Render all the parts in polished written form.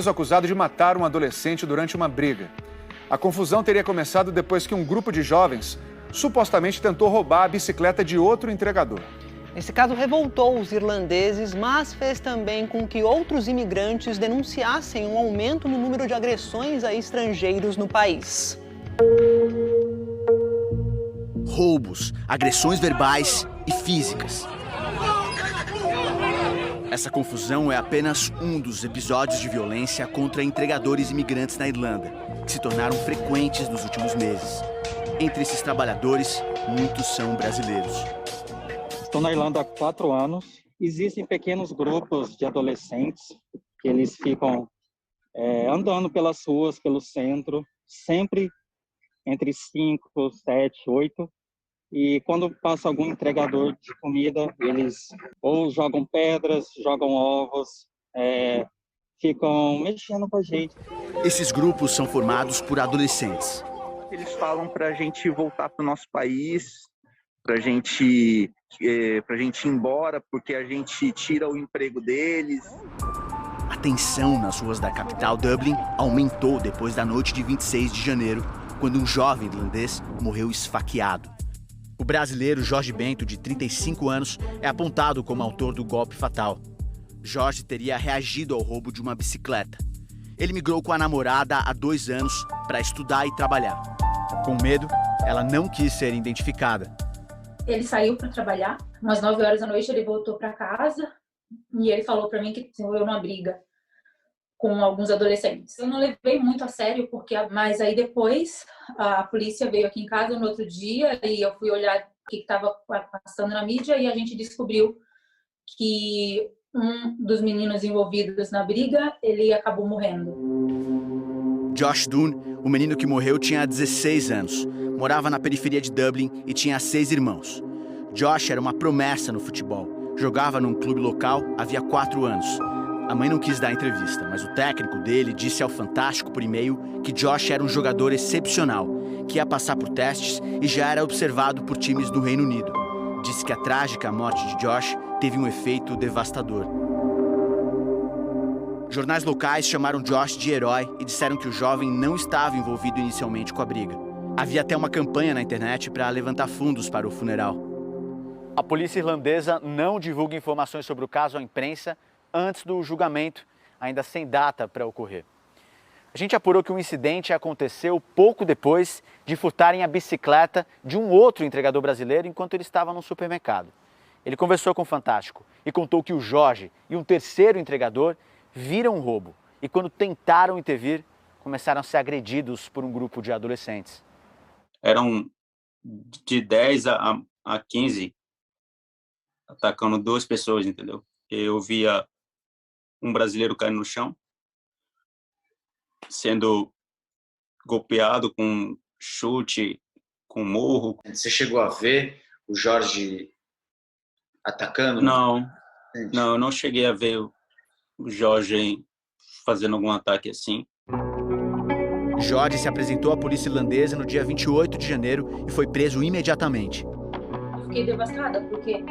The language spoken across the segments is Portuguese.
Acusado de matar um adolescente durante uma briga. A confusão teria começado depois que um grupo de jovens supostamente tentou roubar a bicicleta de outro entregador. Esse caso revoltou os irlandeses, mas fez também com que outros imigrantes denunciassem um aumento no número de agressões a estrangeiros no país. Roubos, agressões verbais e físicas. Essa confusão é apenas um dos episódios de violência contra entregadores imigrantes na Irlanda, que se tornaram frequentes nos últimos meses. Entre esses trabalhadores, muitos são brasileiros. Estou na Irlanda há 4 anos. Existem pequenos grupos de adolescentes que eles ficam andando pelas ruas, pelo centro, sempre entre 5, 7, 8. E quando passa algum entregador de comida, eles ou jogam pedras, jogam ovos, ficam mexendo com a gente. Esses grupos são formados por adolescentes. Eles falam para a gente voltar para o nosso país, para a gente ir embora, porque a gente tira o emprego deles. A tensão nas ruas da capital, Dublin, aumentou depois da noite de 26 de janeiro, quando um jovem irlandês morreu esfaqueado. O brasileiro Jorge Bento, de 35 anos, é apontado como autor do golpe fatal. Jorge teria reagido ao roubo de uma bicicleta. Ele migrou com a namorada há 2 anos para estudar e trabalhar. Com medo, ela não quis ser identificada. Ele saiu para trabalhar, umas 9 horas da noite ele voltou para casa e ele falou para mim que se envolveu numa briga com alguns adolescentes. Eu não levei muito a sério, mas aí depois a polícia veio aqui em casa no outro dia e eu fui olhar o que estava passando na mídia e a gente descobriu que um dos meninos envolvidos na briga, ele acabou morrendo. Josh Dunn, o menino que morreu, tinha 16 anos, morava na periferia de Dublin e tinha 6 irmãos. Josh era uma promessa no futebol, jogava num clube local havia 4 anos. A mãe não quis dar entrevista, mas o técnico dele disse ao Fantástico por e-mail que Josh era um jogador excepcional, que ia passar por testes e já era observado por times do Reino Unido. Disse que a trágica morte de Josh teve um efeito devastador. Jornais locais chamaram Josh de herói e disseram que o jovem não estava envolvido inicialmente com a briga. Havia até uma campanha na internet para levantar fundos para o funeral. A polícia irlandesa não divulga informações sobre o caso à imprensa antes do julgamento, ainda sem data para ocorrer. A gente apurou que o incidente aconteceu pouco depois de furtarem a bicicleta de um outro entregador brasileiro enquanto ele estava no supermercado. Ele conversou com o Fantástico e contou que o Jorge e um terceiro entregador viram o roubo e, quando tentaram intervir, começaram a ser agredidos por um grupo de adolescentes. Eram de 10 a 15 atacando 2 pessoas, entendeu? Eu via um brasileiro caindo no chão, sendo golpeado com chute, com murro. Você chegou a ver o Jorge atacando? Não, eu não cheguei a ver o Jorge fazendo algum ataque assim. Jorge se apresentou à polícia irlandesa no dia 28 de janeiro e foi preso imediatamente. Eu fiquei devastada porque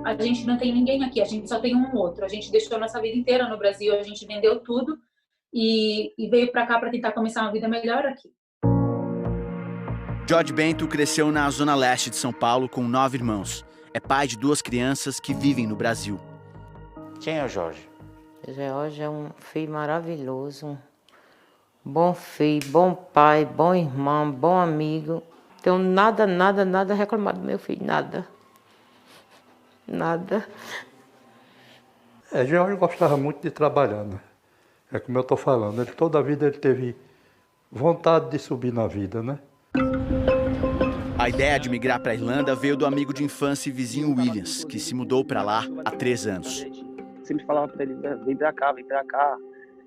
a gente não tem ninguém aqui, a gente só tem um outro. A gente deixou a nossa vida inteira no Brasil, a gente vendeu tudo e veio para cá para tentar começar uma vida melhor aqui. Jorge Bento cresceu na zona leste de São Paulo com 9 irmãos. É pai de 2 crianças que vivem no Brasil. Quem é o Jorge? Jorge é um filho maravilhoso, um bom filho, bom pai, bom irmão, bom amigo. Tenho nada a reclamar do meu filho, nada. Jorge gostava muito de trabalhar, né? É como eu estou falando, toda a vida ele teve vontade de subir na vida, né? A ideia de migrar para a Irlanda veio do amigo de infância e vizinho Williams, que se mudou para lá há 3 anos. Sempre falava para ele, vem para cá,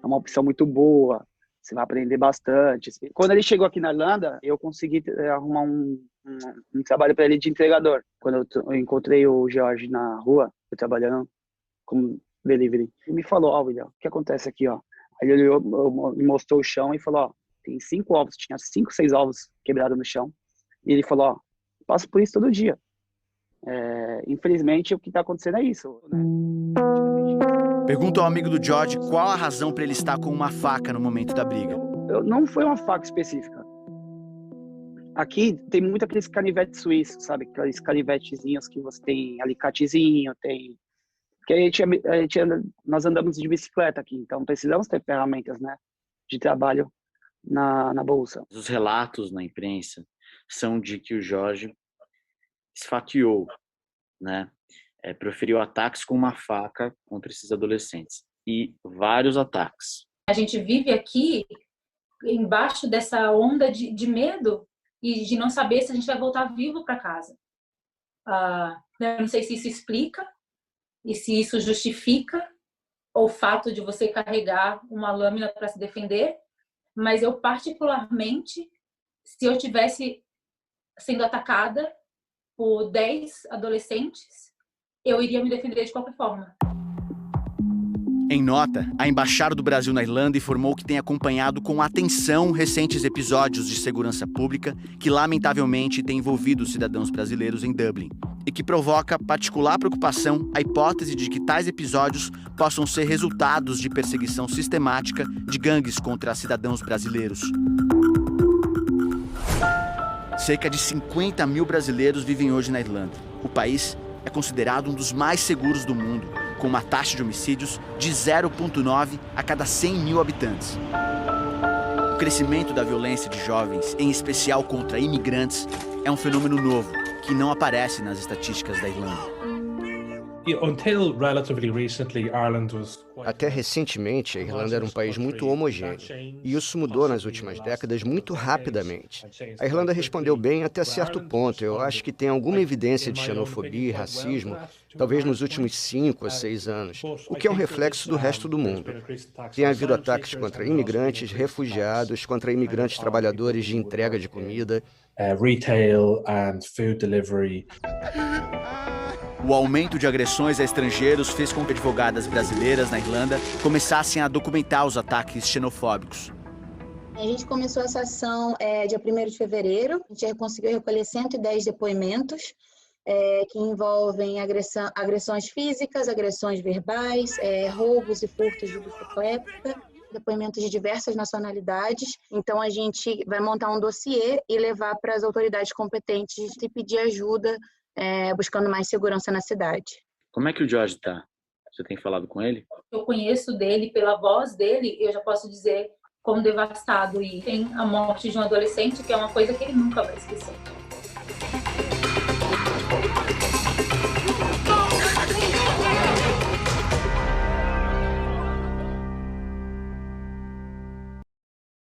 é uma opção muito boa, você vai aprender bastante. Quando ele chegou aqui na Irlanda, eu consegui arrumar um trabalho para ele de entregador. Quando eu encontrei o Jorge na rua, eu trabalhando como delivery, ele me falou, William, o que acontece aqui, ó? Aí ele me mostrou o chão e falou, tem 5 ovos, tinha 5, 6 ovos quebrados no chão. E ele falou, passo por isso todo dia. Infelizmente, o que está acontecendo é isso, né? Pergunto ao amigo do George qual a razão para ele estar com uma faca no momento da briga. Não foi uma faca específica. Aqui tem muito aqueles canivetes suíços, sabe? Aqueles canivetezinhos que você tem alicatezinho, tem... Porque nós andamos de bicicleta aqui, então precisamos ter ferramentas, né, de trabalho na bolsa. Os relatos na imprensa são de que o Jorge esfaqueou, né? Proferiu ataques com uma faca contra esses adolescentes. E vários ataques. A gente vive aqui embaixo dessa onda de medo e de não saber se a gente vai voltar vivo para casa. Eu não sei se isso explica e se isso justifica o fato de você carregar uma lâmina para se defender, mas eu particularmente, se eu tivesse sendo atacada por 10 adolescentes, eu iria me defender de qualquer forma. Em nota, a Embaixada do Brasil na Irlanda informou que tem acompanhado com atenção recentes episódios de segurança pública que, lamentavelmente, têm envolvido os cidadãos brasileiros em Dublin e que provoca particular preocupação a hipótese de que tais episódios possam ser resultados de perseguição sistemática de gangues contra cidadãos brasileiros. Cerca de 50 mil brasileiros vivem hoje na Irlanda. O país é considerado um dos mais seguros do mundo, com uma taxa de homicídios de 0,9 a cada 100 mil habitantes. O crescimento da violência de jovens, em especial contra imigrantes, é um fenômeno novo que não aparece nas estatísticas da Irlanda. Até recentemente, a Irlanda era um país muito homogêneo, e isso mudou nas últimas décadas muito rapidamente. A Irlanda respondeu bem até certo ponto. Eu acho que tem alguma evidência de xenofobia e racismo, talvez nos últimos 5 a 6 anos, o que é um reflexo do resto do mundo. Tem havido ataques contra imigrantes, refugiados, contra imigrantes trabalhadores de entrega de comida. Retail and food delivery. O aumento de agressões a estrangeiros fez com que advogadas brasileiras na Irlanda começassem a documentar os ataques xenofóbicos. A gente começou essa ação dia 1º de fevereiro. A gente já conseguiu recolher 110 depoimentos que envolvem agressões físicas, agressões verbais, roubos e furtos de bicicleta, depoimentos de diversas nacionalidades. Então, a gente vai montar um dossiê e levar para as autoridades competentes e pedir ajuda buscando mais segurança na cidade. Como é que o George está? Você tem falado com ele? Eu conheço dele, pela voz dele, eu já posso dizer como devastado. E tem a morte de um adolescente, que é uma coisa que ele nunca vai esquecer.